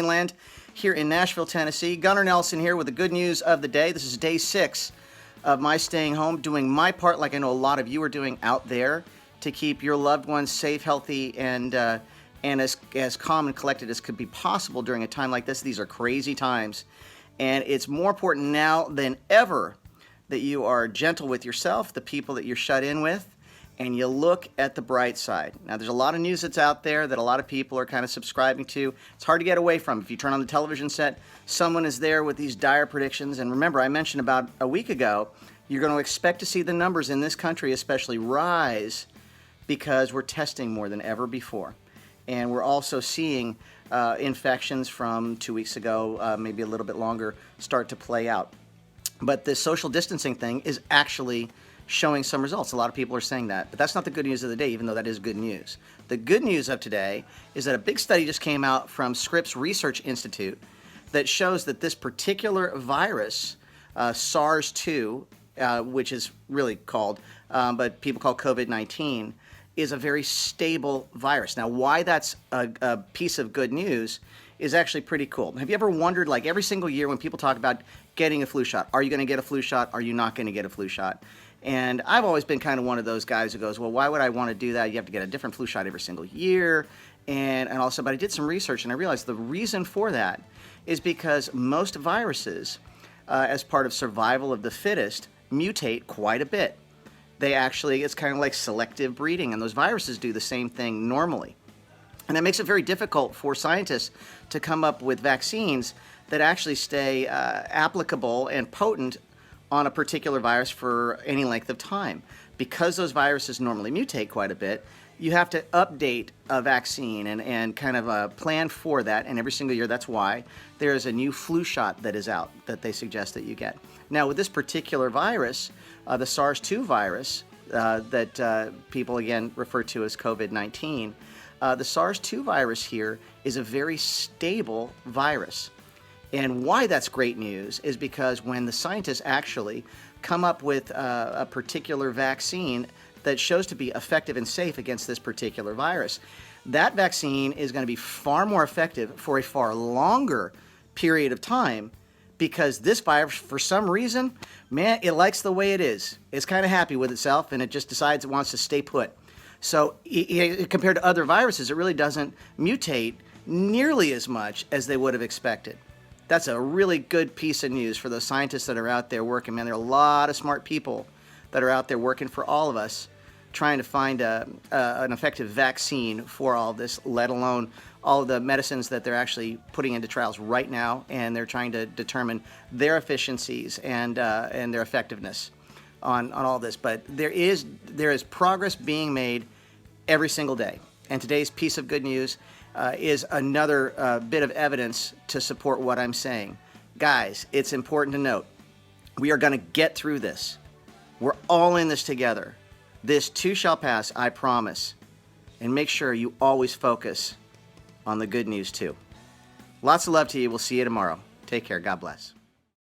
Land here in Nashville, Tennessee. Gunnar Nelson here with the good news of the day. This is day 6 of my staying home, doing my part like I know a lot of you are doing out there to keep your loved ones safe, healthy, and as calm and collected as could be possible during a time like this. These are crazy times, and it's more important now than ever that you are gentle with yourself, the people that you're shut in with, and you look at the bright side. Now, there's a lot of news that's out there that a lot of people are kind of subscribing to. It's hard to get away from. If you turn on the television set, someone is there with these dire predictions. And remember, I mentioned about a week ago, you're going to expect to see the numbers in this country especially rise because we're testing more than ever before. And we're also seeing infections from 2 weeks ago, maybe a little bit longer, start to play out. But this social distancing thing is actually showing some results. A lot of people are saying that, but that's not the good news of the day, even though that is good news. The good news of today is that a big study just came out from Scripps Research Institute that shows that this particular virus, SARS-2, which is really called, but people call COVID-19, is a very stable virus. Now, why that's a piece of good news is actually pretty cool. Have you ever wondered, like every single year when people talk about getting a flu shot, are you going to get a flu shot? Are you not going to get a flu shot? And I've always been kind of one of those guys who goes, well, why would I want to do that? You have to get a different flu shot every single year. And also, but I did some research and I realized the reason for that is because most viruses, as part of survival of the fittest, mutate quite a bit. They actually, it's kind of like selective breeding, and those viruses do the same thing normally. And that makes it very difficult for scientists to come up with vaccines that actually stay applicable and potent on a particular virus for any length of time. Because those viruses normally mutate quite a bit, you have to update a vaccine and kind of plan for that. And every single year, that's why there is a new flu shot that is out that they suggest that you get. Now, with this particular virus, the SARS-2 virus that people, again, refer to as COVID-19, the SARS-2 virus here is a very stable virus. And why that's great news is because when the scientists actually come up with a particular vaccine that shows to be effective and safe against this particular virus, that vaccine is going to be far more effective for a far longer period of time because this virus, for some reason, man, it likes the way it is. It's kind of happy with itself, and it just decides it wants to stay put. So compared to other viruses, it really doesn't mutate nearly as much as they would have expected. That's a really good piece of news for those scientists that are out there working. Man, there are a lot of smart people that are out there working for all of us, trying to find an effective vaccine for all this, let alone all of the medicines that they're actually putting into trials right now, and they're trying to determine their efficiencies and their effectiveness on all this. But there is progress being made every single day. And today's piece of good news is another bit of evidence to support what I'm saying. Guys, it's important to note, we are going to get through this. We're all in this together. This too shall pass, I promise. And make sure you always focus on the good news too. Lots of love to you. We'll see you tomorrow. Take care. God bless.